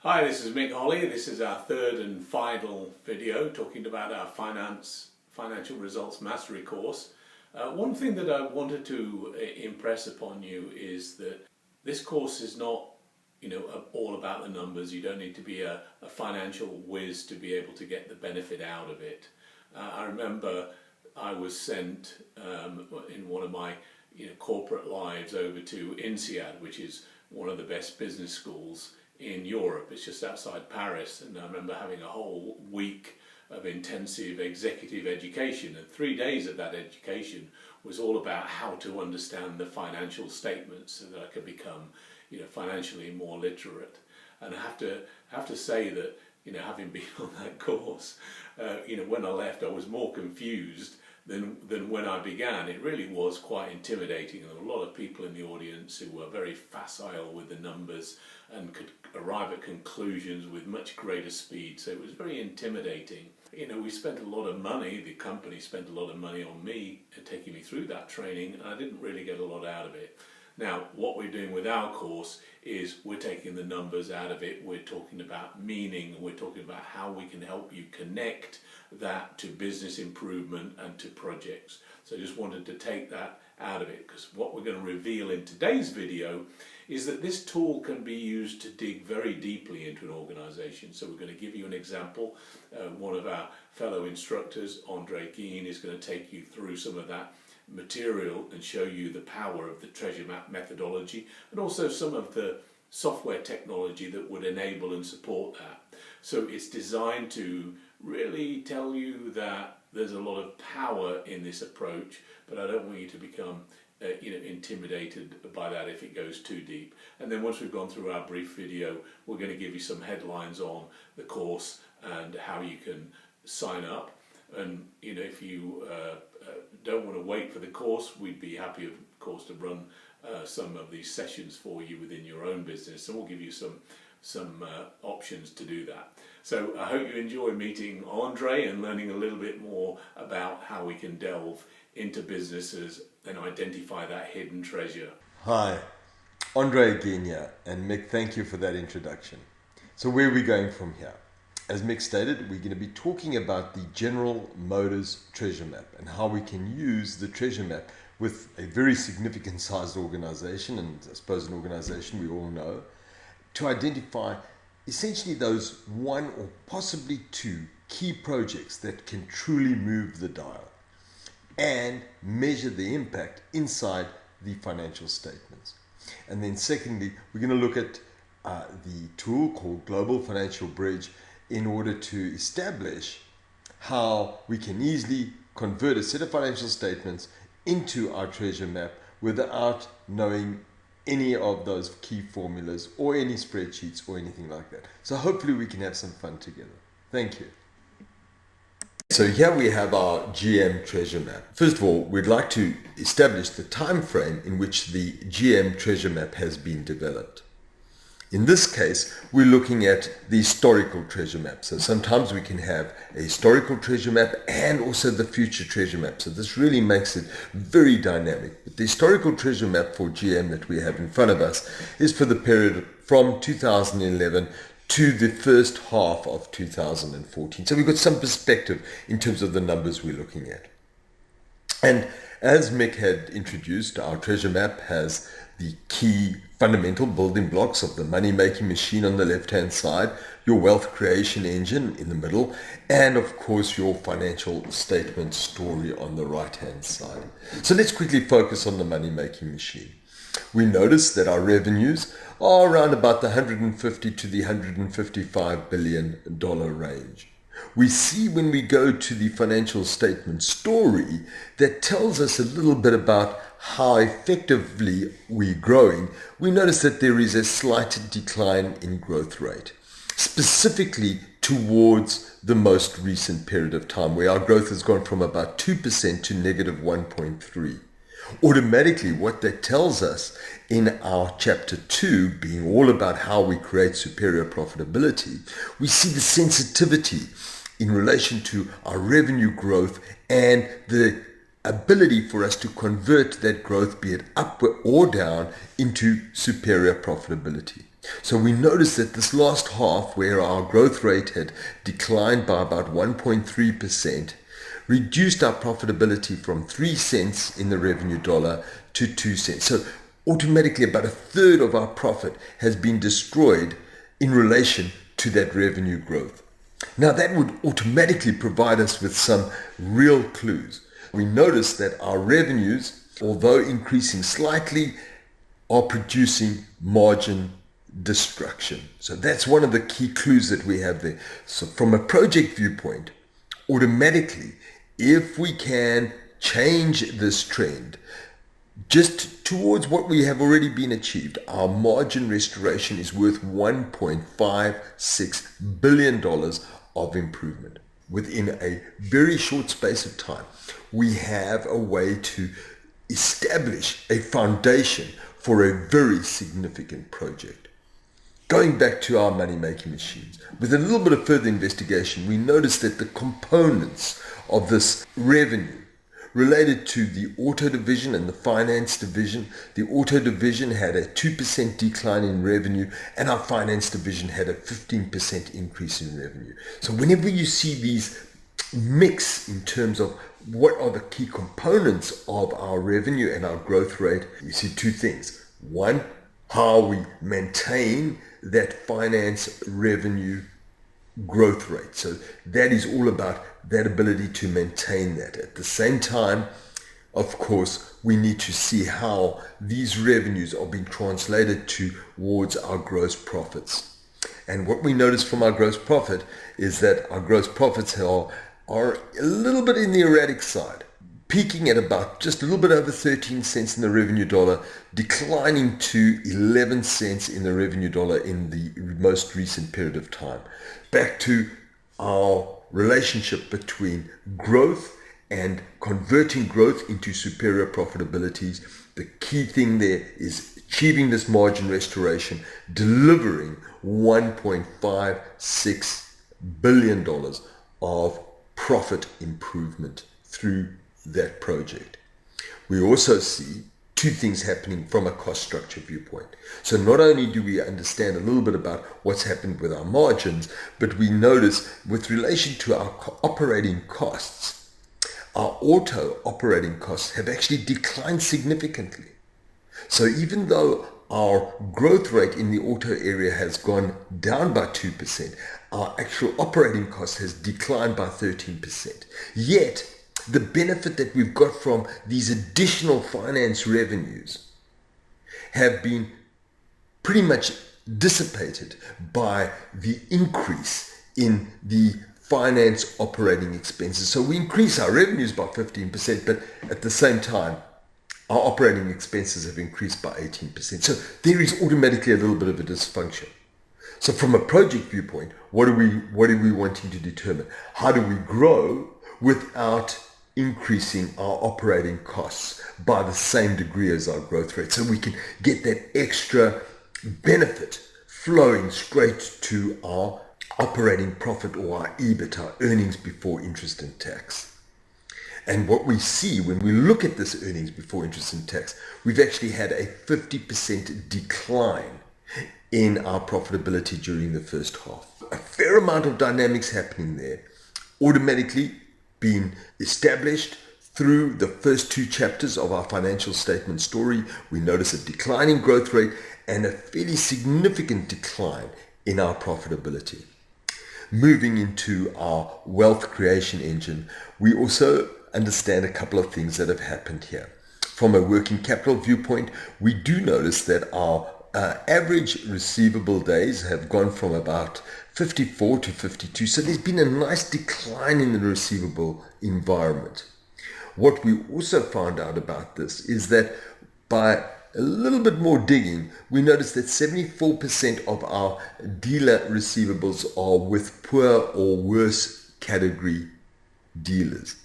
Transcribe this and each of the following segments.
Hi, this is Mick Holly. This is our third and final video talking about our financial results mastery course. One thing that I wanted to impress upon you is that this course is not, all about the numbers. You don't need to be a financial whiz to be able to get the benefit out of it. I remember I was sent in one of my corporate lives over to INSEAD, which is one of the best business schools in Europe. It's just outside Paris, and I remember having a whole week of intensive executive education, and 3 days of that education was all about how to understand the financial statements so that I could become financially more literate. And I have to say that having been on that course, when I left I was more confused than when I began. It really was quite intimidating. There were a lot of people in the audience who were very facile with the numbers and could arrive at conclusions with much greater speed, so it was very intimidating. We spent a lot of money, the company spent a lot of money on me and taking me through that training, and I didn't really get a lot out of it. Now, what we're doing with our course is we're taking the numbers out of it, we're talking about meaning, we're talking about how we can help you connect that to business improvement and to projects. So I just wanted to take that out of it, because what we're going to reveal in today's video is that this tool can be used to dig very deeply into an organization. So we're going to give you an example. One of our fellow instructors, Andre Geen, is going to take you through some of that material and show you the power of the treasure map methodology and also some of the software technology that would enable and support that. So it's designed to really tell you that there's a lot of power in this approach, but I don't want you to become intimidated by that if it goes too deep. And then once we've gone through our brief video, we're going to give you some headlines on the course and how you can sign up. And if you don't want to wait for the course, we'd be happy, of course, to run some of these sessions for you within your own business, and we'll give you some options to do that. So I hope you enjoy meeting Andre and learning a little bit more about how we can delve into businesses and identify that hidden treasure. Hi, Andre again here, and Mick, thank you for that introduction. So where are we going from here? As Mick stated, we're going to be talking about the General Motors treasure map and how we can use the treasure map with a very significant sized organization, and I suppose an organization we all know, to identify essentially those one or possibly two key projects that can truly move the dial and measure the impact inside the financial statements. And then secondly, we're going to look at the tool called Global Financial Bridge in order to establish how we can easily convert a set of financial statements into our treasure map without knowing any of those key formulas or any spreadsheets or anything like that. So hopefully we can have some fun together. Thank you. So here we have our GM treasure map. First of all, we'd like to establish the time frame in which the GM treasure map has been developed. In this case, we're looking at the historical treasure map. So sometimes we can have a historical treasure map and also the future treasure map. So this really makes it very dynamic. But the historical treasure map for GM that we have in front of us is for the period from 2011 to the first half of 2014. So we've got some perspective in terms of the numbers we're looking at. And as Mick had introduced, our treasure map has the key fundamental building blocks of the money-making machine on the left-hand side, your wealth creation engine in the middle, and of course your financial statement story on the right-hand side. So let's quickly focus on the money-making machine. We notice that our revenues are around about the 150 to the $155 billion range. We see when we go to the financial statement story that tells us a little bit about how effectively we're growing. We notice that there is a slight decline in growth rate, specifically towards the most recent period of time where our growth has gone from about 2% to negative 1.3%. Automatically, what that tells us in our chapter 2, being all about how we create superior profitability, we see the sensitivity in relation to our revenue growth and the ability for us to convert that growth, be it up or down, into superior profitability. So we noticed that this last half, where our growth rate had declined by about 1.3%, reduced our profitability from 3 cents in the revenue dollar to 2 cents. So automatically about a third of our profit has been destroyed in relation to that revenue growth. Now that would automatically provide us with some real clues. We notice that our revenues, although increasing slightly, are producing margin destruction. So that's one of the key clues that we have there. So from a project viewpoint, automatically, if we can change this trend just towards what we have already been achieved, our margin restoration is worth $1.56 billion of improvement. Within a very short space of time, we have a way to establish a foundation for a very significant project. Going back to our money-making machines, with a little bit of further investigation, we noticed that the components of this revenue related to the auto division and the finance division. The auto division had a 2% decline in revenue, and our finance division had a 15% increase in revenue. So whenever you see these mix in terms of what are the key components of our revenue and our growth rate, you see two things. One, how we maintain that finance revenue growth rate. So that is all about that ability to maintain that. At the same time, of course, we need to see how these revenues are being translated towards our gross profits. And what we notice from our gross profit is that our gross profits are a little bit in the erratic side, peaking at about just a little bit over 13 cents in the revenue dollar, declining to 11 cents in the revenue dollar in the most recent period of time. Back to our relationship between growth and converting growth into superior profitabilities. The key thing there is achieving this margin restoration, delivering $1.56 billion of profit improvement through that project. We also see two things happening from a cost structure viewpoint. So not only do we understand a little bit about what's happened with our margins, but we notice with relation to our operating costs, our auto operating costs have actually declined significantly. So even though our growth rate in the auto area has gone down by 2%, our actual operating cost has declined by 13%. Yet, the benefit that we've got from these additional finance revenues have been pretty much dissipated by the increase in the finance operating expenses. So we increase our revenues by 15%, but at the same time, our operating expenses have increased by 18%. So there is automatically a little bit of a dysfunction. So from a project viewpoint, what are we wanting to determine? How do we grow without increasing our operating costs by the same degree as our growth rate, so we can get that extra benefit flowing straight to our operating profit, or our EBIT, our earnings before interest and tax. And what we see when we look at this earnings before interest and tax, we've actually had a 50% decline in our profitability during the first half. A fair amount of dynamics happening there, automatically being established through the first two chapters of our financial statement story. We notice a declining growth rate and a fairly significant decline in our profitability. Moving into our wealth creation engine, we also understand a couple of things that have happened here. From a working capital viewpoint, we do notice that our average receivable days have gone from about 54 to 52. So there's been a nice decline in the receivable environment. What we also found out about this is that by a little bit more digging, we noticed that 74% of our dealer receivables are with poor or worse category dealers.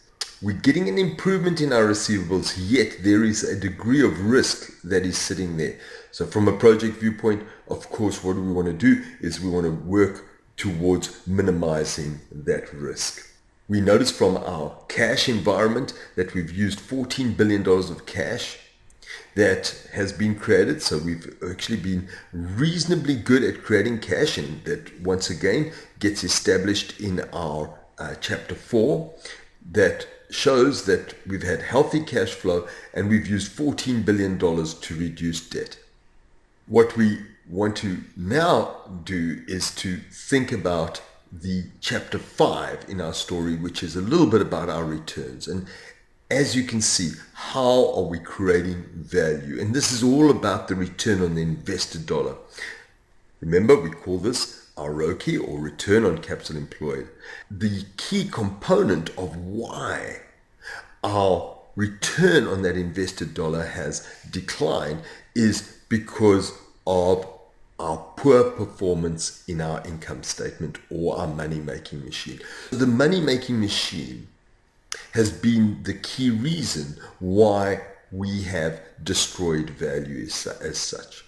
We're getting an improvement in our receivables, yet there is a degree of risk that is sitting there. So from a project viewpoint, of course, what we want to do is we want to work towards minimizing that risk. We notice from our cash environment that we've used $14 billion of cash that has been created. So we've actually been reasonably good at creating cash, and that once again gets established in our chapter 4, that shows that we've had healthy cash flow and we've used $14 billion to reduce debt. What we want to now do is to think about the chapter 5 in our story, which is a little bit about our returns. And as you can see, how are we creating value? And this is all about the return on the invested dollar. Remember, we call this our ROCE, or return on capital employed. The key component of why our return on that invested dollar has declined is because of our poor performance in our income statement or our money-making machine. The money-making machine has been the key reason why we have destroyed value as such.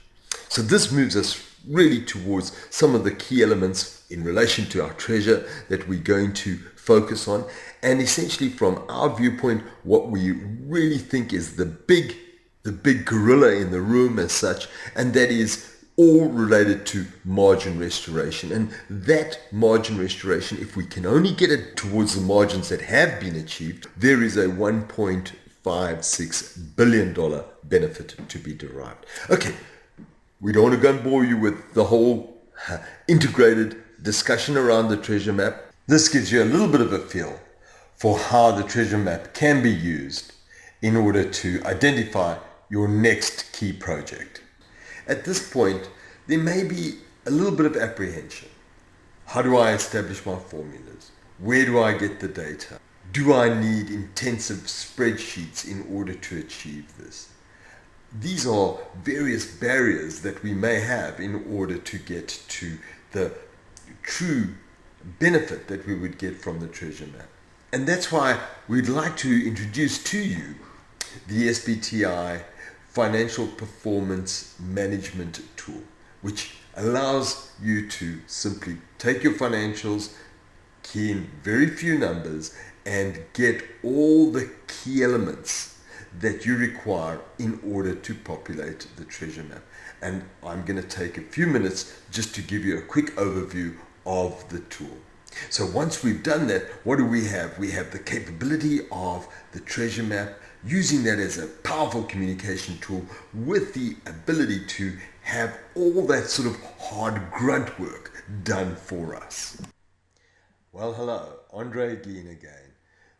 So this moves us really towards some of the key elements in relation to our treasure that we're going to focus on, and essentially from our viewpoint, what we really think is the big gorilla in the room as such, and that is all related to margin restoration. And that margin restoration, if we can only get it towards the margins that have been achieved, there is a $1.56 billion benefit to be derived. Okay, we don't want to go and bore you with the whole integrated discussion around the treasure map. This gives you a little bit of a feel for how the treasure map can be used in order to identify your next key project. At this point, there may be a little bit of apprehension. How do I establish my formulas? Where do I get the data? Do I need intensive spreadsheets in order to achieve this? These are various barriers that we may have in order to get to the true benefit that we would get from the treasure map. And that's why we'd like to introduce to you the SBTI Financial Performance Management Tool, which allows you to simply take your financials, key in very few numbers, and get all the key elements that you require in order to populate the treasure map. And I'm going to take a few minutes just to give you a quick overview of the tool. So once we've done that, what do we have? We have the capability of the treasure map, using that as a powerful communication tool with the ability to have all that sort of hard grunt work done for us. Well, hello, Andre again.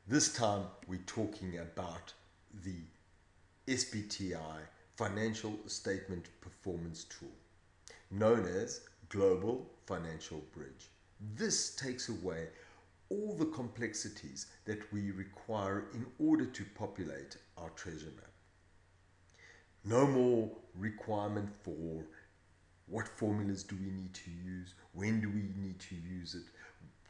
This time we're talking about the SBTI Financial Statement Performance Tool, known as Global Financial Bridge. This takes away all the complexities that we require in order to populate our treasure map. No more requirement for what formulas do we need to use, when do we need to use it,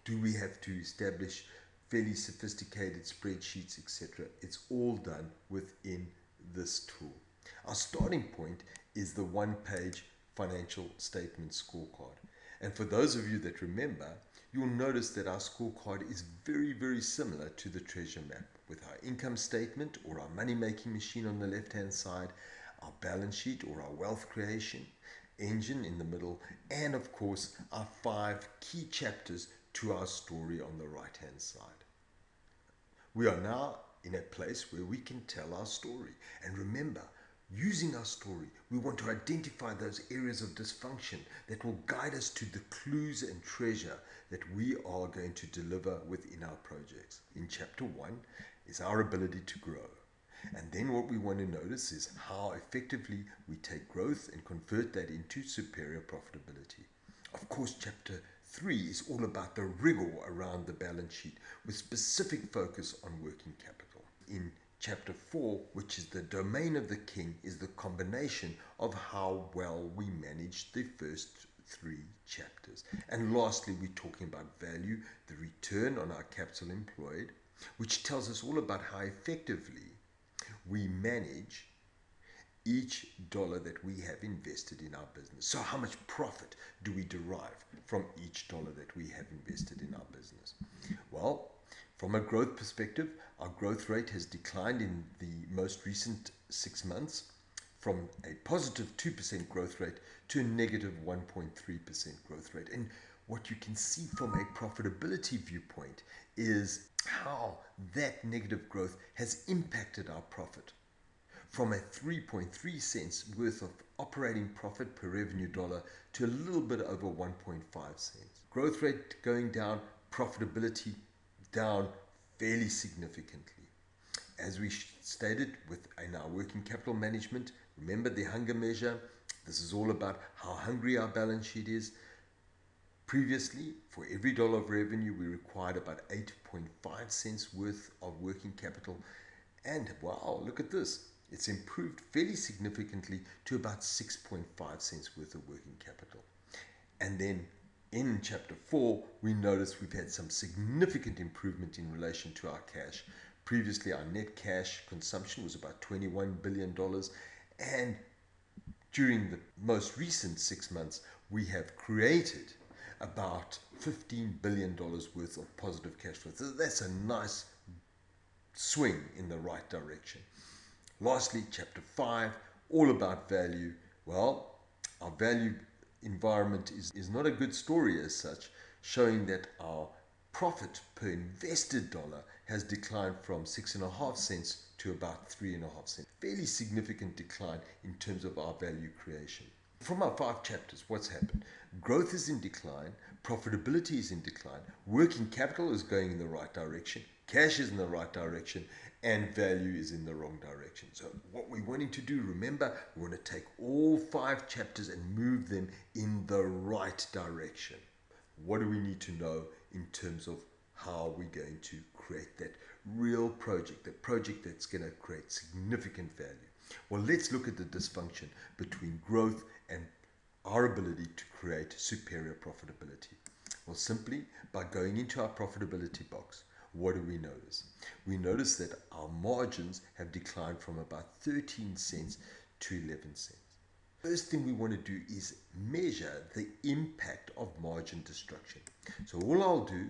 do we have to establish fairly sophisticated spreadsheets, etc. It's all done within this tool. Our starting point is the one-page financial statement scorecard. And for those of you that remember, you'll notice that our scorecard is very, very similar to the treasure map, with our income statement or our money-making machine on the left-hand side, our balance sheet or our wealth creation engine in the middle, and of course our 5 key chapters to our story on the right-hand side. We are now in a place where we can tell our story. And remember, using our story, we want to identify those areas of dysfunction that will guide us to the clues and treasure that we are going to deliver within our projects. In chapter 1 is our ability to grow. And then what we want to notice is how effectively we take growth and convert that into superior profitability. Of course, chapter 3 is all about the rigor around the balance sheet with specific focus on working capital. In chapter 4, which is the domain of the king, is the combination of how well we manage the first 3 chapters. And lastly, we're talking about value, the return on our capital employed, which tells us all about how effectively we manage each dollar that we have invested in our business. So how much profit do we derive from each dollar that we have invested in our business? Well, from a growth perspective, our growth rate has declined in the most recent 6 months. from a positive 2% growth rate to a negative 1.3% growth rate. And what you can see from a profitability viewpoint is how that negative growth has impacted our profit. From a 3.3 cents worth of operating profit per revenue dollar to a little bit over 1.5 cents. Growth rate going down, profitability down fairly significantly. As we stated in our working capital management, remember the hunger measure. This is all about how hungry our balance sheet is. Previously, for every dollar of revenue, we required about 8.5 cents worth of working capital. And wow, look at this. It's improved fairly significantly to about 6.5 cents worth of working capital. And then in chapter 4, we notice we've had some significant improvement in relation to our cash. Previously, our net cash consumption was about $21 billion. And during the most recent 6 months, we have created about $15 billion worth of positive cash flow. So that's a nice swing in the right direction. Lastly, chapter 5, all about value. Well, our value environment is not a good story as such, showing that our profit per invested dollar has declined from 6.5 cents to about 3.5 cents. Fairly significant decline in terms of our value creation. From our 5 chapters, what's happened? Growth is in decline, profitability is in decline, working capital is going in the right direction, cash is in the right direction, and value is in the wrong direction. So what we're wanting to do, remember, we want to take all 5 chapters and move them in the right direction. What do we need to know in terms of how we're going to create that real project, the project that's going to create significant value? Well, let's look at the dysfunction between growth and our ability to create superior profitability. Well, simply by going into our profitability box, what do we notice? We notice that our margins have declined from about 13 cents to 11 cents. First thing we want to do is measure the impact of margin destruction. So all I'll do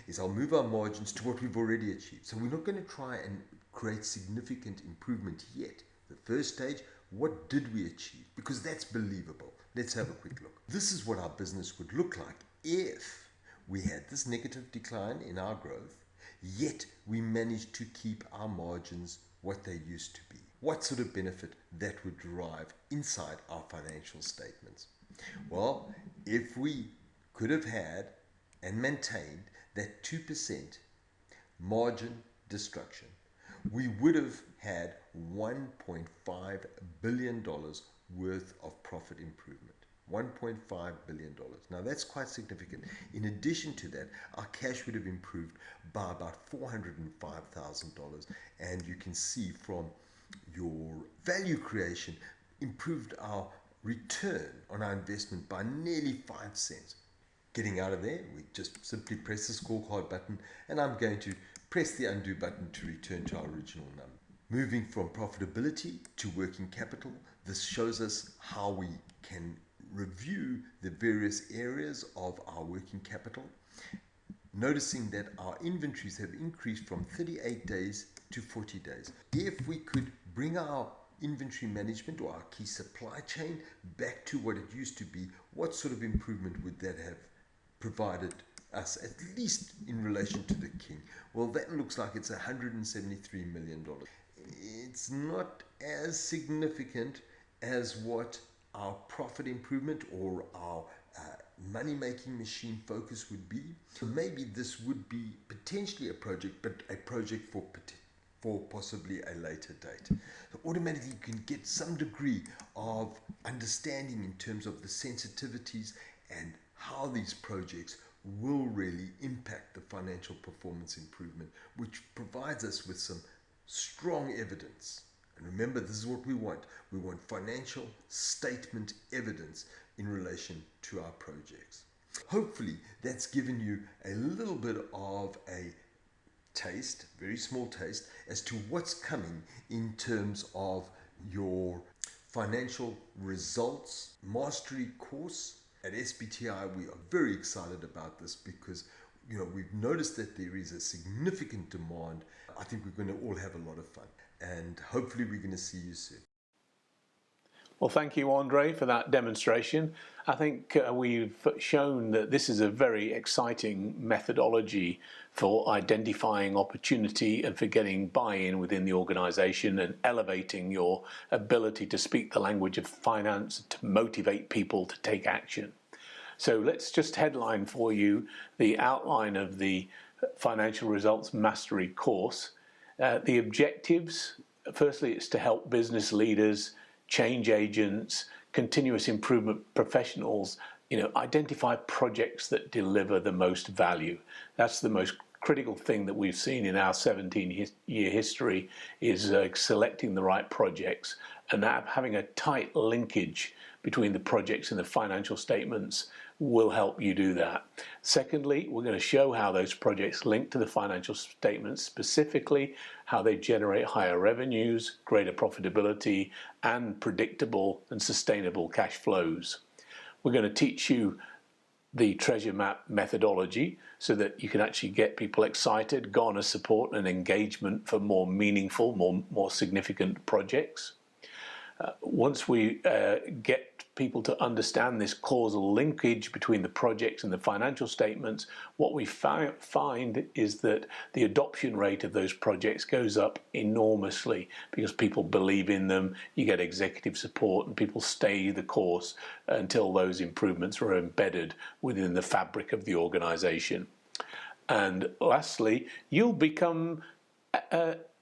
is I'll move our margins to what we've already achieved. So we're not going to try and create significant improvement yet. The first stage, what did we achieve? Because that's believable. Let's have a quick look. This is what our business would look like if we had this negative decline in our growth, yet we managed to keep our margins what they used to be. What sort of benefit that would derive inside our financial statements? Well, if we could have had and maintained that 2% margin destruction, we would have had $1.5 billion worth of profit improvement. $1.5 billion. Now that's quite significant. In addition to that, our cash would have improved by about $405,000, and you can see from your value creation improved our return on our investment by nearly 5 cents. Getting out of there, we just simply press the scorecard button, and I'm going to press the undo button to return to our original number. Moving from profitability to working capital, this shows us how we can review the various areas of our working capital, noticing that our inventories have increased from 38 days to 40 days. If we could bring our inventory management or our key supply chain back to what it used to be, what sort of improvement would that have provided us, at least in relation to the king? Well, that looks like it's $173 million. It's not as significant as what our profit improvement or our money-making machine focus would be. So maybe this would be potentially a project, but a project for possibly a later date. So automatically you can get some degree of understanding in terms of the sensitivities and how these projects will really impact the financial performance improvement, which provides us with some strong evidence. And remember, this is what we want. We want financial statement evidence in relation to our projects. Hopefully, that's given you a little bit of a taste, very small taste, as to what's coming in terms of your financial results mastery course. At SBTI, we are very excited about this because we've noticed that there is a significant demand. I think we're going to all have a lot of fun, and hopefully we're going to see you soon. Well, thank you, Andre, for that demonstration. I think we've shown that this is a very exciting methodology for identifying opportunity and for getting buy-in within the organization and elevating your ability to speak the language of finance, to motivate people to take action. So let's just headline for you the outline of the Financial Results Mastery course. The objectives, firstly, it's to help business leaders, change agents, continuous improvement professionals, identify projects that deliver the most value. That's the most critical thing that we've seen in our 17-year history is selecting the right projects and having a tight linkage between the projects and the financial statements will help you do that. Secondly, we're going to show how those projects link to the financial statements, specifically how they generate higher revenues, greater profitability, and predictable and sustainable cash flows. We're going to teach you the treasure map methodology so that you can actually get people excited, garner support and engagement for more meaningful, more significant projects. Once we get people to understand this causal linkage between the projects and the financial statements, what we find is that the adoption rate of those projects goes up enormously because people believe in them, you get executive support, and people stay the course until those improvements are embedded within the fabric of the organization. And lastly, you'll become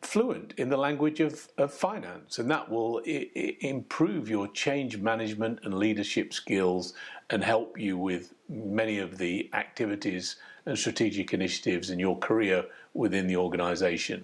fluent in the language of finance, and that will improve your change management and leadership skills and help you with many of the activities and strategic initiatives in your career within the organization.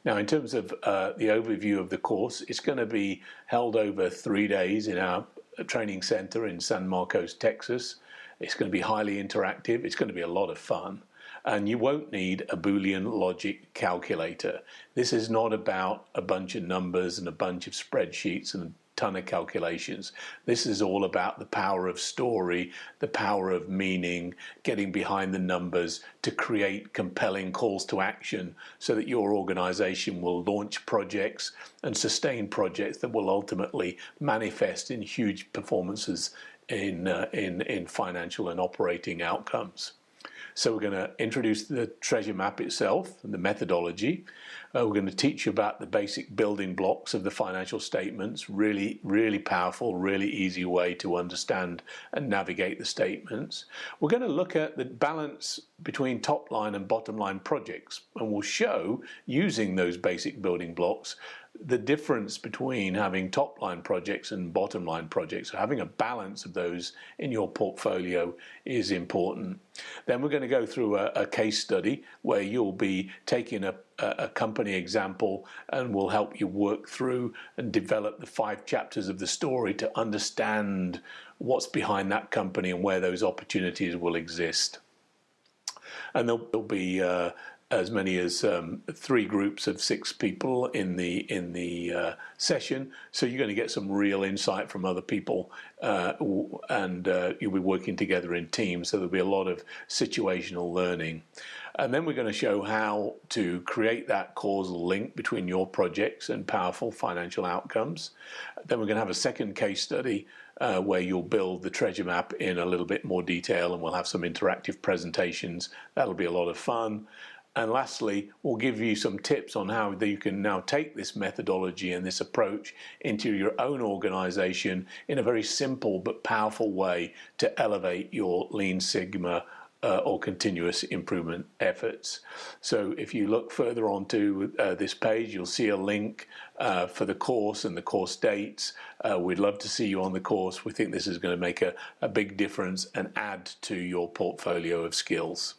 Now, in terms of the overview of the course, it's going to be held over 3 days in our training center in San Marcos, Texas. It's going to be highly interactive. It's going to be a lot of fun. And you won't need a Boolean logic calculator. This is not about a bunch of numbers and a bunch of spreadsheets and a ton of calculations. This is all about the power of story, the power of meaning, getting behind the numbers to create compelling calls to action so that your organization will launch projects and sustain projects that will ultimately manifest in huge performances in financial and operating outcomes. So we're going to introduce the treasure map itself and the methodology. We're going to teach you about the basic building blocks of the financial statements, really, really powerful, really easy way to understand and navigate the statements. We're going to look at the balance between top line and bottom line projects, and we'll show, using those basic building blocks, the difference between having top line projects and bottom line projects. So having a balance of those in your portfolio is important. Then we're going to go through a case study where you'll be taking a company example, and we'll help you work through and develop the 5 chapters of the story to understand what's behind that company and where those opportunities will exist. And there'll be as many as 3 groups of 6 people in the session, so you're going to get some real insight from other people, and you'll be working together in teams, so there'll be a lot of situational learning. And then we're going to show how to create that causal link between your projects and powerful financial outcomes. Then we're going to have a second case study where you'll build the treasure map in a little bit more detail, and we'll have some interactive presentations. That'll be a lot of fun. And lastly, we'll give you some tips on how you can now take this methodology and this approach into your own organization in a very simple but powerful way to elevate your Lean Sigma or continuous improvement efforts. So if you look further onto this page, you'll see a link for the course and the course dates. We'd love to see you on the course. We think this is going to make a big difference and add to your portfolio of skills.